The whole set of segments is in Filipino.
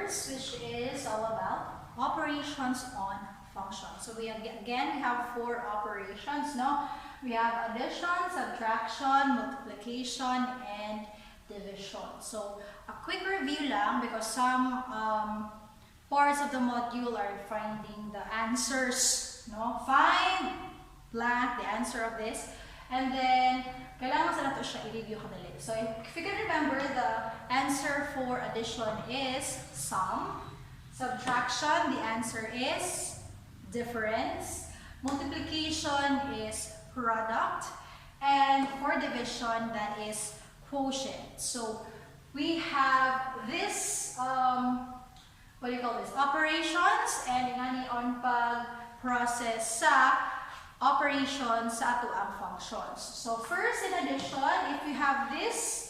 numbers, which is all about operations on functions. So we have 4 operations, no? We have addition, subtraction, multiplication, and division. So a quick review lang because some parts of the module are finding the answers, no? Find blank the answer of this, and then kailangan sa nato siya i-review kadali. So if you can remember, the answer for addition is sum. Subtraction, the answer is difference. Multiplication is product. And for division, that is quotient. So we have this, what do you call this? Operations, and ingani on pag-process sa operations sa ato ang functions. So first, in addition, if we have this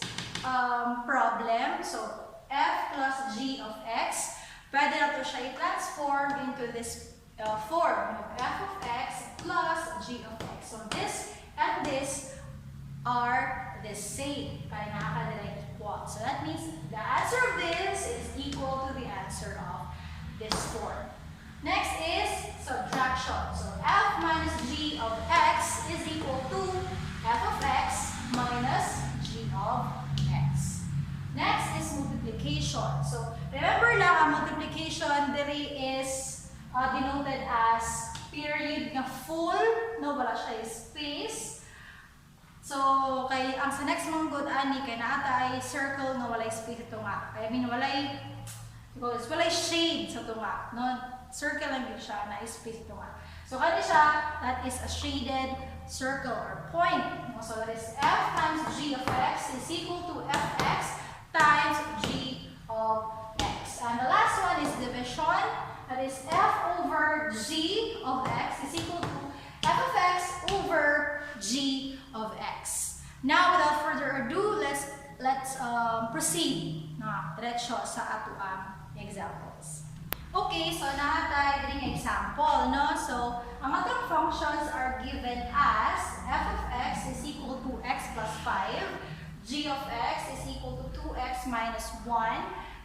problem, so f plus g of x, pwede na ito siya i-transform into this form of f of x plus g of x. So this and this are the same. Kaya nakaka-direct equal. So that means the answer of this is equal to the answer of this form. Next is subtraction. So f minus g of x is equal to f of x minus g of x. Next is multiplication. So remember lang, ang multiplication diri is denoted as period na full, no, wala siya space. So kay ang sa next mong good ani kay naata ay circle nga walay space ito nga. I mean walay shade sa ito nga, no? Circle lang din siya na space ito nga. So kani siya, that is a shaded circle or point. So that is f times g of x is equal to fx times g of x. And the last one is division. That is f over g of x is equal to f of x over g of x. Now, without further ado, let's proceed na diretso sa ato ang examples. Okay, so naatay ding example, no? So ang atong functions are given as f of x is equal to x plus 5, g of x is equal to 2x minus 1,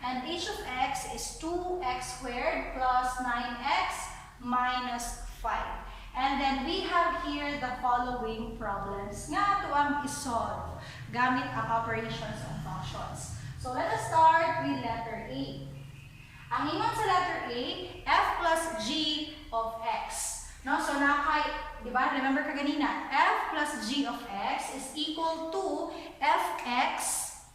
and h of x is 2x squared plus 9x minus 5. And then we have here the following problems nga ito ang isolve gamit ang operations of functions. So let us start with letter A. Ang ingon sa letter A, f plus g of x. No? So di ba? Remember ka ganina, f plus g of x is equal to fx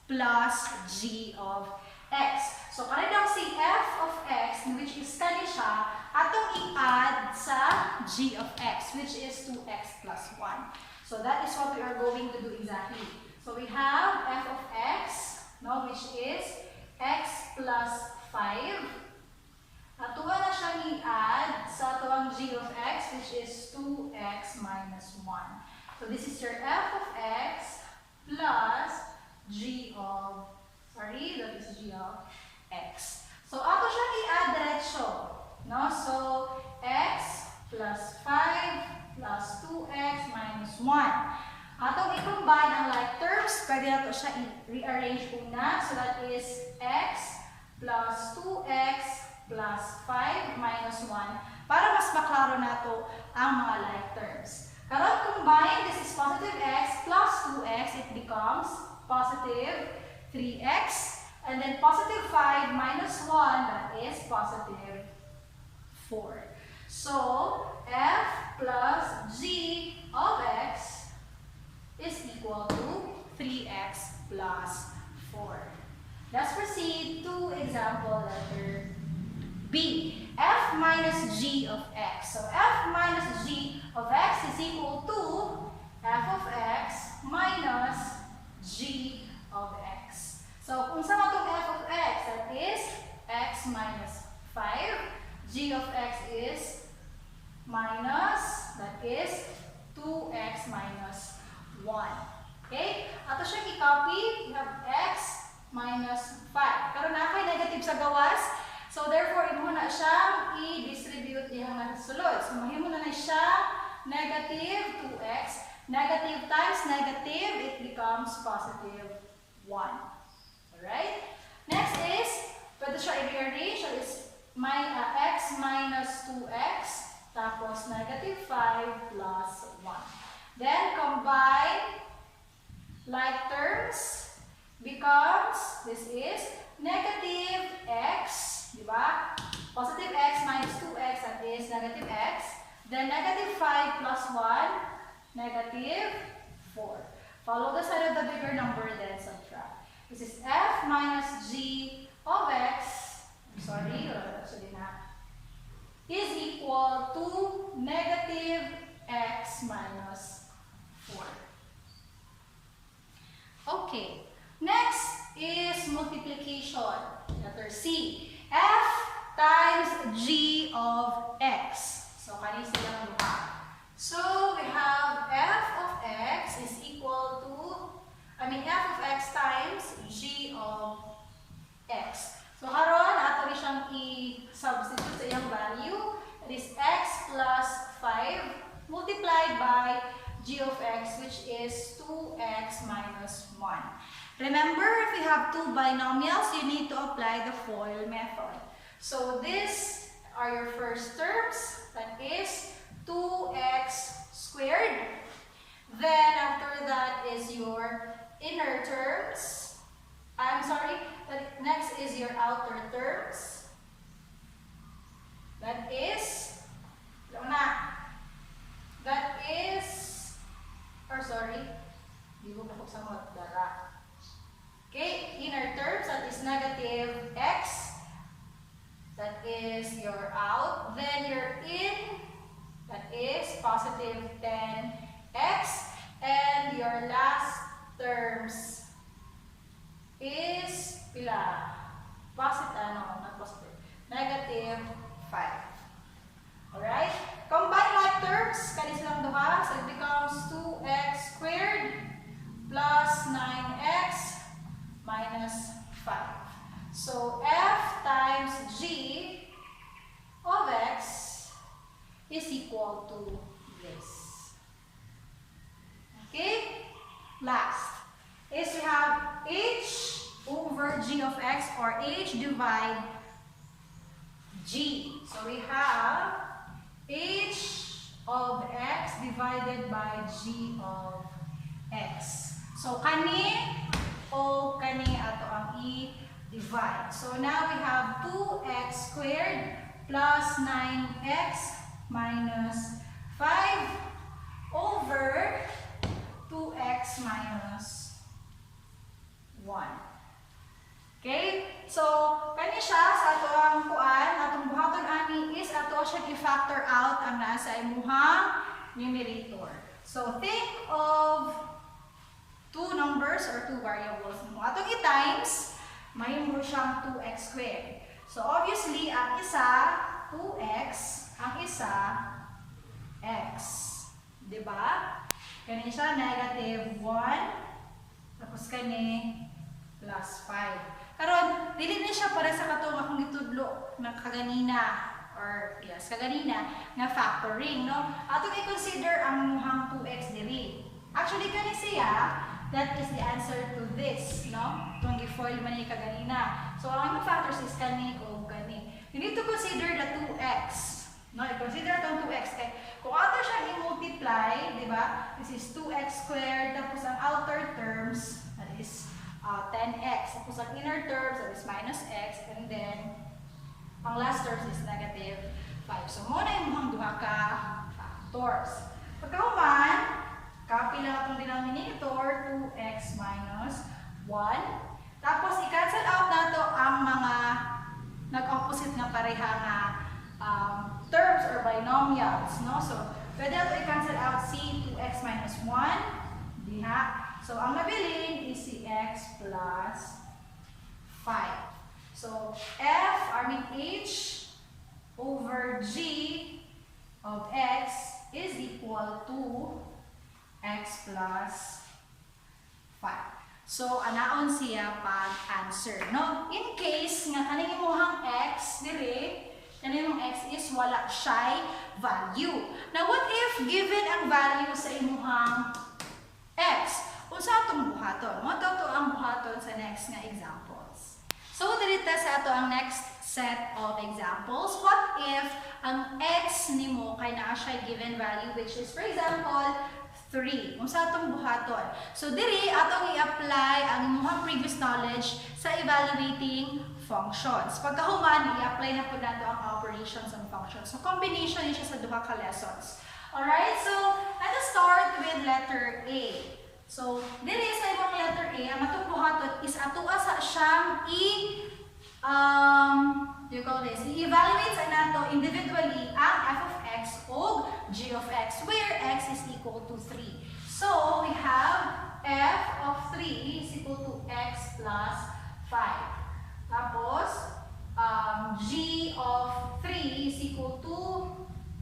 plus g of x. So kanina si f of x, which is kani siya, atong i-add sa g of x, which is 2x plus 1. So that is what we are going to do exactly. So we have f of x, no, which is x plus 5. Atuwa na siya i-add sa tuwang g of x, which is 2x minus 1. So this is your f of x plus g of, that is g of x. So ato siya i-add diretso, no? So x plus 5 plus 2x minus 1. Atong i-combine ang like terms, pwede na ito siya i-rearrange una. So that is x plus 2x plus 5 minus 1 para mas maklaro nato ang mga like terms. Karon combine, this is positive x plus 2x, it becomes positive 3x, and then positive 5 minus 1, that is positive 4. So f plus g of x is equal to 3x plus 4. Let's proceed to example letter B. F minus g of x. So f minus g of x is equal to f of x minus g of x. So kung saan itong f of x, that is x minus 5. G of x is minus, that is 2x minus 1. Okay? Ato siya i-copy. We have x minus 5. Pero nakay negative sa gawas. So therefore, imo na siya i-distribute diha nga sa sulod. So mahimo na siya negative 2x. Negative times negative, it becomes positive 1. Alright? Next is Pwede siya i-rearrange. So it's x minus 2x tapos negative 5 plus 1. Then combine like terms becomes, this is negative x, di ba? Positive x minus 2x, that is negative x. Then negative 5 plus 1, negative 4. Follow the side of the bigger number, then subtract. This is f minus g of x, actually not, is equal to negative x minus 4. Okay, next is multiplication. Letter C. F times g of x. So, kanina silang luha. So, we have f of x is equal to, f of x times g of x. So, karon ato rin siyang i-substitute sa iyang value. It is x plus 5 multiplied by g of x, which is 2x minus 1. Remember, if you have two binomials, you need to apply the FOIL method. So, these are your first terms. That is 2x squared. Then, after that is your inner terms. Next is your outer terms. That is, okay, inner terms, that is negative x. That is your out. Then your in, that is positive 10x. And your last terms is pila? Not positive. Negative 5. Alright? Combine like terms, kani silang duha. So it becomes 2x squared plus 9x minus 5. So f times g of x is equal to this. Okay? Last is we have h over g of x, or h divide g. So we have h of x divided by g of x. So kani o kani ato ang i-divide. So now we have 2x squared plus 9x minus 5 over 2x minus 1. Okay? So, kani siya sa ato ang kuan, atong buhaton ani is ato siya i-factor out ang nasa imuhang numerator. So, think of two numbers or two variables mo. Atong i-times, may mo siyang 2x squared. So, obviously, ang isa, 2x, ang isa, x. Diba? Kani siya, negative 1, tapos kani, plus 5. Karon, dili na siya para sa katong akong gitudlo ng kaganina, or yes, kaganina, nga factoring, no? Atong i-consider ang muhang 2x diri. Actually, kani siya, that is the answer to this, no? Itong i-foil man ni kaganina. So, ang imong factors is kani o kani. You need to consider the 2x. No, i-consider itong 2x. Kaya, kung ato siya i-multiply, di ba? This is 2x squared, tapos ang outer terms, that is 10x. Tapos ang inner terms, that is minus x, and then, ang last terms is negative 5. So, muna yung mga duha ka factors. Pagkahuman, copy lang itong denominator, 2x minus 1. Tapos, i-cancel out na to ang mga nag-opposite na pareha nga terms or binomials, no? So, pwede na ito i-cancel out si 2x minus 1. Diha. So, ang nabilin is si x plus 5. So, h over g of x is equal to x plus 5. So, anaon siya pag-answer, no? In case nga kaning imuhang x dili, kaning x is wala siya'y value. Now, what if given ang value sa imuhang x? Unsa atong buhaton? Mo to ang buhaton sa next nga examples. So, dito sa ato ang next set of examples. What if ang x nimo kay naa siya given value, which is, for example, 3. Kung sa atong buhaton. So, diri atong i-apply ang imuhang previous knowledge sa evaluating functions. Pagkahuman, i-apply na po nato ang operations and functions. So, combination niya siya sa duha ka lessons. Alright, so let us start with letter A. So, diri sa ibang letter A, ang atong buhaton is atoa sa siyang i-evaluate sa nato individually ang f of x o g of x, where x is equal to 3. So, we have f of 3 is equal to x plus 5. Tapos, g of 3 is equal to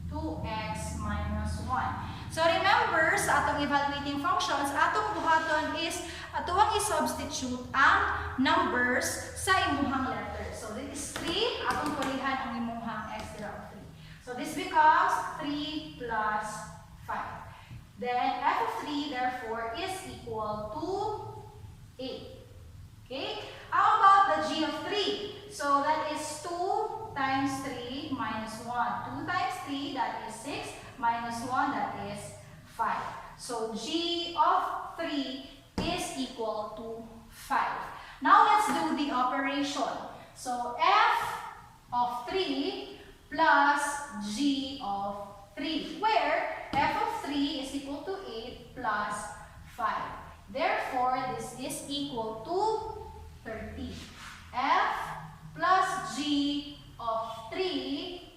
2x minus 1. So, remember, sa atong evaluating functions, atong buhaton is atuang i-substitute ang numbers sa imuhang letters. So, this is 3. Atong pulihan ang imuhang x of 3. So, this becomes 3 plus 5. Then, f of 3, therefore, is equal to 8. Okay? How about the g of 3? So, that is 2 times 3 minus 1. 2 times 3, that is 6. Minus 1, that is 5. So, g of 3 is equal to 5. Now, let's do the operation. So, f of 3 plus g of 3, where f of 3 is equal to 8 plus 5. Therefore, this is equal to 30. f plus g of 3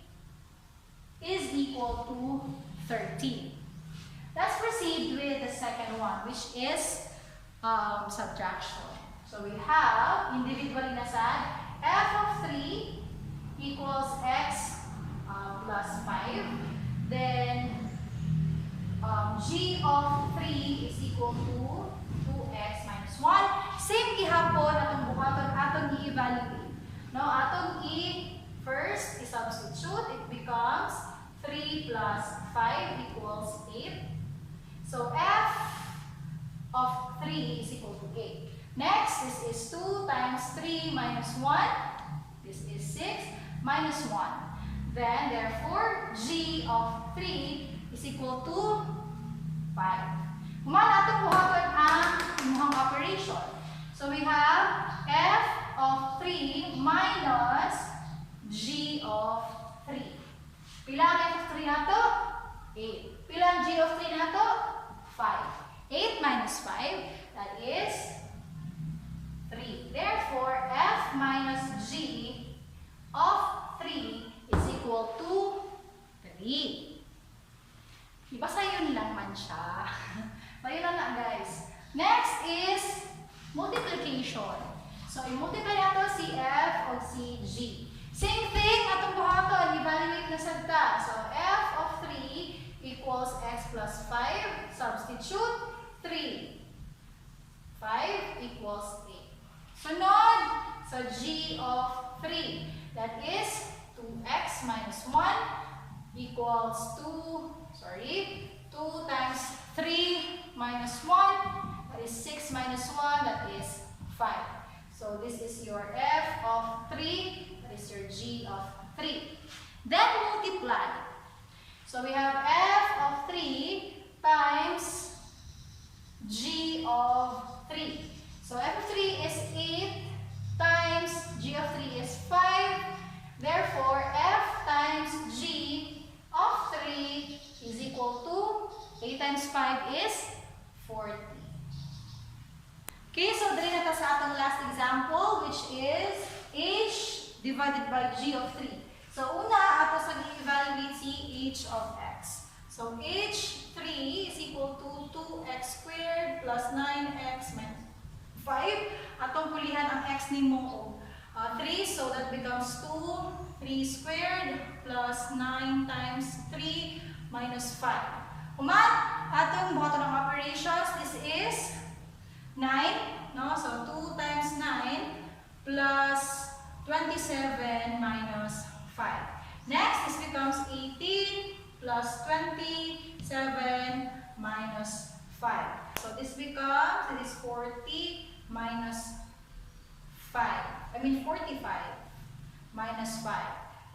is equal to 13. Let's proceed with the second one, which is subtraction. So we have individually nasad f of 3 equals x plus 5. Then g of 3 is equal to 2x minus 1. Same gihapon atong buhaton atong i-evaluate. No, atong first i-substitute, it becomes 3 plus 5 equals 8. So, f of 3 is equal to 8. Next, this is 2 times 3 minus 1. This is 6 minus 1. Then, therefore, g of 3 is equal to 5. Human atong buhaton ang imuhang operation. So, we have f of 3 minus g of 3. Pila ang f of 3 nato? 8. Pila ang g of 3 nato? 5. 8 minus 5, that is 3. Therefore, f minus g of 3 is equal to 3. Diba sa yun lang man siya? Ayun lang guys. Next is multiplication. So, i-multiply nato si f o si g. Same thing, atong buhaton, evaluate na sagta. So, f of 3 equals x plus 5. Substitute, 3. 5 equals 8. Sunod, so g of 3. That is 2x minus 1 equals 2 times 3 minus 1. That is 6 minus 1, that is 5. So, this is your f of 3. That is your g of 3. Then, multiply. So, we have f of 3 times g of 3. So, f of 3 is 8 times g of 3 is 5. Therefore, f times g of 3 is equal to 8 times 5 is 40. Okay, so dali na ta sa atong last example, which is h divided by g of 3. So, una, ato sa i-evaluate si h of x. So, h3 is equal to 2x squared plus 9x minus 5. Atong pulihan ang x ni mo 3, so that becomes 2, 3 squared plus 9 times 3 minus 5. Human, atong buhaton ng operations, this is 9, no? So, 2 times 9 plus 27 minus 5. Next, this becomes 18 plus 27 minus 5. So, this is 40 minus 5. I mean 45 minus 5.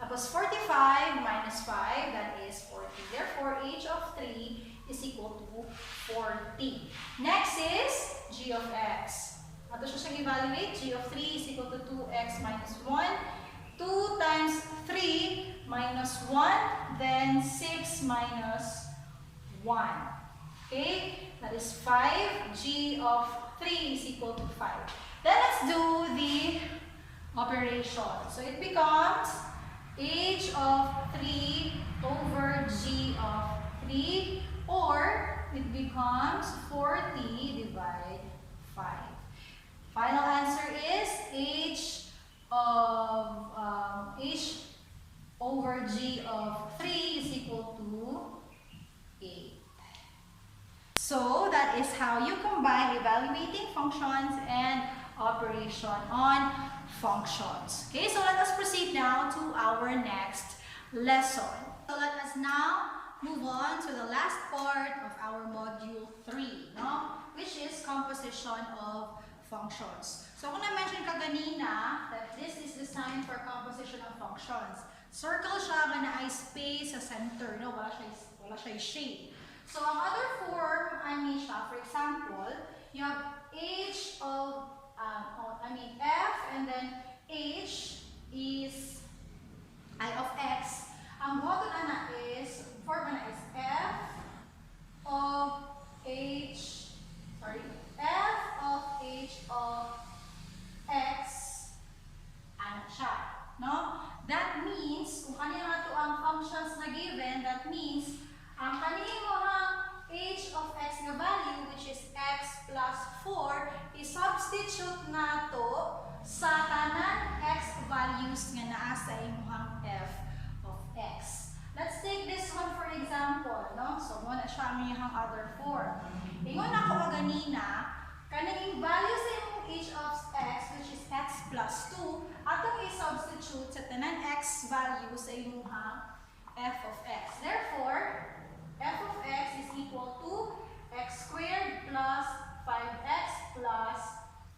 Tapos 45 minus 5, that is 40. Therefore, h of 3 is equal to 40. Next is g of x. Ato siya siyang evaluate. G of 3 is equal to 2x minus 1. 2 times 3 minus 1, then 6 minus 1. Okay? That is 5. G of 3 is equal to 5. Then let's do the operation. So it becomes h of 3 over g of 3, or it becomes 40 divided 5. Final answer is h over g of 3 is equal to 8. So that is how you combine evaluating functions and operation on functions. Okay, so let us proceed now to our next lesson. So let us now move on to the last part of our module 3, no? Which is composition of functions. So kung na-mention ka ganina that this is the sign for composition of functions. Circle siya nga na ay space sa center, no? Wala siya shade. So ang other form, ani siya, for example, you have h of f, and then h is I of x. Ang button ana is, form ana is f of h of x, ano siya, no? That means, kung kanina nga ito ang functions na given, that means, ang kanina mo ang h of x na value, which is x plus 4, i-substitute na to sa tanan x values nga naa sa imuhang f of x. Let's take this one for example, no? So, muna siya ang iyang other form. Ingon ako ganina, kanang value sa imong h of x, which is x plus 2, atong i-substitute sa tanan x value sa imuhang f of x. Therefore, f of x is equal to x squared plus 5x plus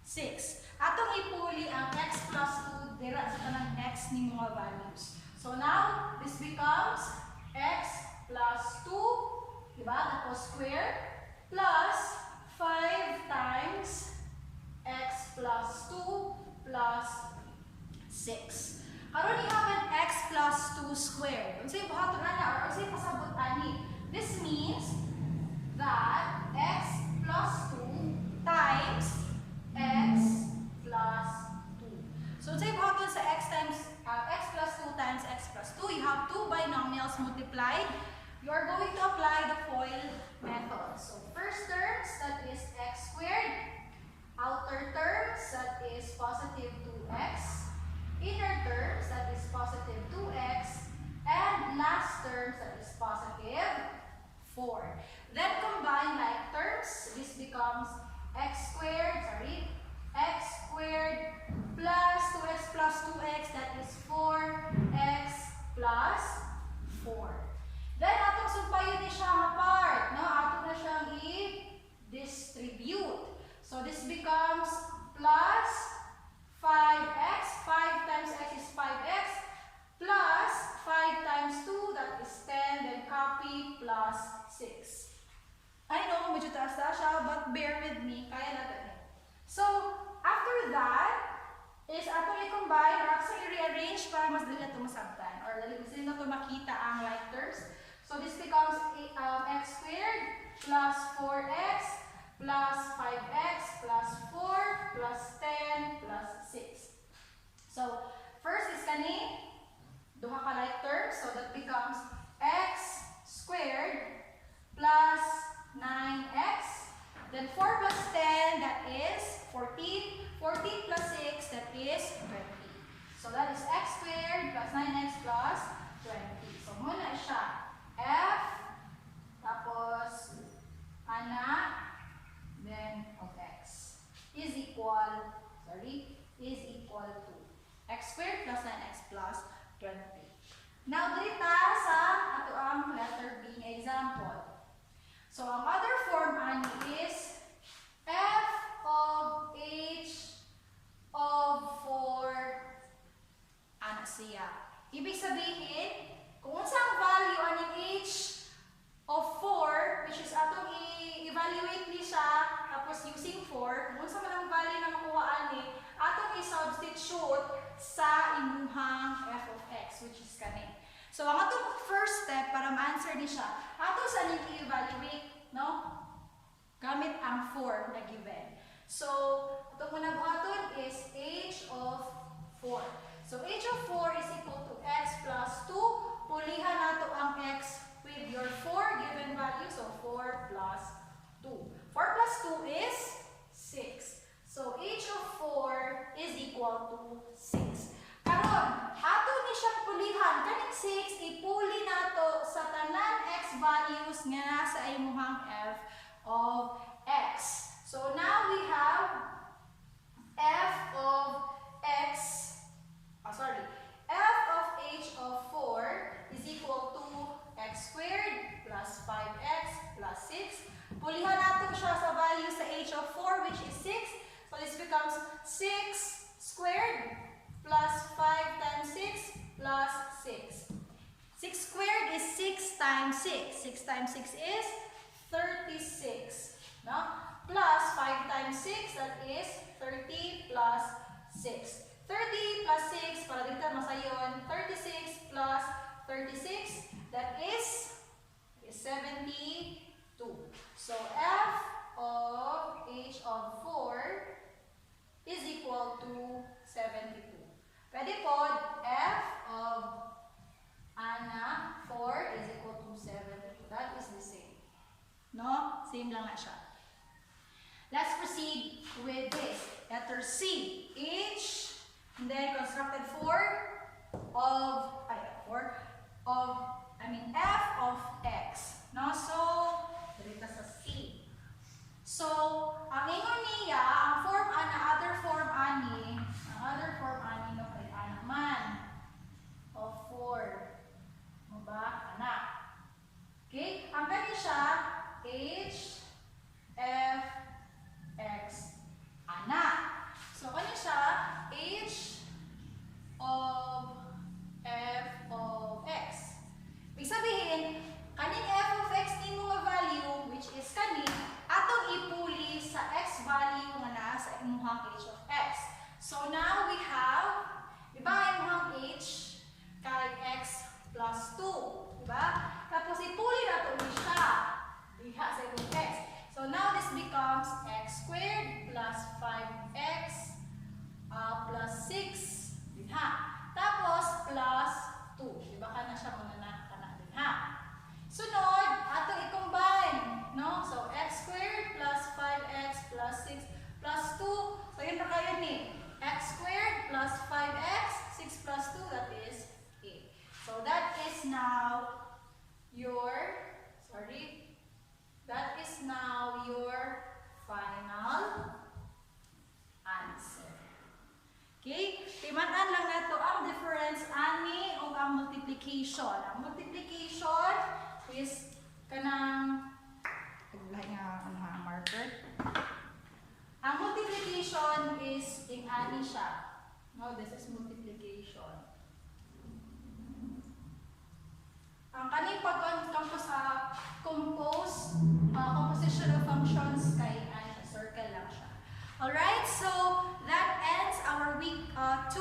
6. Atong ipuli ang x plus 2 dira sa tanang x ni mga values. So now, this becomes x plus 2, diba? Tapos square, plus 5 times x plus 2 plus 6. Karon ihaban x plus 2 squared. Unsay buhaton ana or unsay pasabot ani? This means that x plus 2 times x plus 2. So unsay buhaton sa x plus 2 times x plus 2? You have two binomials multiplied. You are going to apply the FOIL method. So first terms, that is x squared. Outer terms, that is positive 2x. Inner terms, that is positive 2x. And last terms, that is positive 4. Then combine like terms. This becomes x squared plus 2x plus 2x, that is 4x plus 4. Then atong sumpayon ni siya nga part, no? Ato na siyang i-distribute. So this becomes plus 5x, 5 times x is 5x, plus 5 times 2, that is 10, then copy plus 6. I know, medyo taas-taas siya, but bear with me, kaya natin. So, after that, is atong i-combine, or actually i-rearrange para mas dali na ito masabtan, or dali na ito makita ang like terms. So, this becomes x squared plus 4x plus 5x plus 4 plus 10 plus 6. So, first is kani, duha ka like terms, so that becomes x squared plus 9x, then 4 plus 10, that is 14, 14 plus 6, that is 20. So that is x squared plus 9x plus 20. So muna siya, f, tapos, ana, then of x, is equal to x squared plus 9x plus 20. Now, dito sa ato ang letter B example. So, ang other form ani is f of h of 4 Ibig sabihin, kung unsang value aning h of 4, which is atong i-evaluate ni siya, tapos using 4, kung unsa man ang value na makuha ani, atong i-substitute sa imuhang f of x, which is kani. So, ang atong first step para ma-answer ni siya, ato sa ning i-evaluate, no? Gamit ang 4 na given. So, itong muna buhaton is h of 4. So, h of 4 is equal to x plus 2. Pulihan nato ang x with your 4 given value. So, 4 plus 2. 4 plus 2 is 6. So, h of 4 is equal to 6. Karon, ato ni siyang pulihan. Kaning 6, ipuli nato sa tanan x values nga nasa imuhang f of x. So, now we have f of x, f of h of 4 is equal to x squared plus 5x plus 6. Pulihan natin siya sa value sa h of 4, which is 6. So, this becomes 6 squared plus 5 times 6 plus 6. 6 squared is 6 times 6. 6 times 6 is 36. No? Plus 5 times 6, that is 30 plus 6. 30 plus 6, para dito masayon, 36 plus 36, that is 72. So, f of h of 4 is equal to 72. Pwede po, f of ana 4 is equal to 72. That is the same. No? Same lang na siya. Let's proceed with this. Letter C. H, and then constructed 4 of, f of x. No? So, dito sa C. So, ang ingon niya, ang form ana, other form ani, no, kay ana man, of 4. Mo ba? Ana. Okay? Ang kanya siya, H, F, X, ana. So, kanya siya, H of F of X. Ibig sabihin, kaning F of X ni mga value, which is kani, atong ipuli sa X value nga na sa imuhang H of X. So, now we have, diba, imuhang H kay X plus 2. Diba? Tapos, ipuli na ito siya. Diha sa imuhang X. So, now this becomes x squared plus 5x plus 6. Diha. Tapos, plus 2. Diba ka na siya muna na din ha. Sunod, ato i-combine, no? So, x squared plus 5x plus 6 plus 2. So, yun na kayo ni. X squared plus 5x, 6 plus 2, that is 8. So, that is now your final answer. Okay? Timan-an lang nato ang difference ani o ang multiplication. Ang multiplication is kanang marker. Ang multiplication is ani siya. No, this is multiplication. Ang kaning pagkampo sa composition of functions kay ani siya, circle lang siya. Alright, so that ends our week 2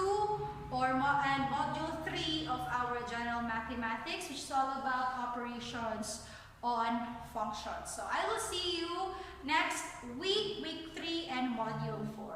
and module 3 of our general mathematics, which is all about operations on functions. So I will see you next week, week 3 and module 4.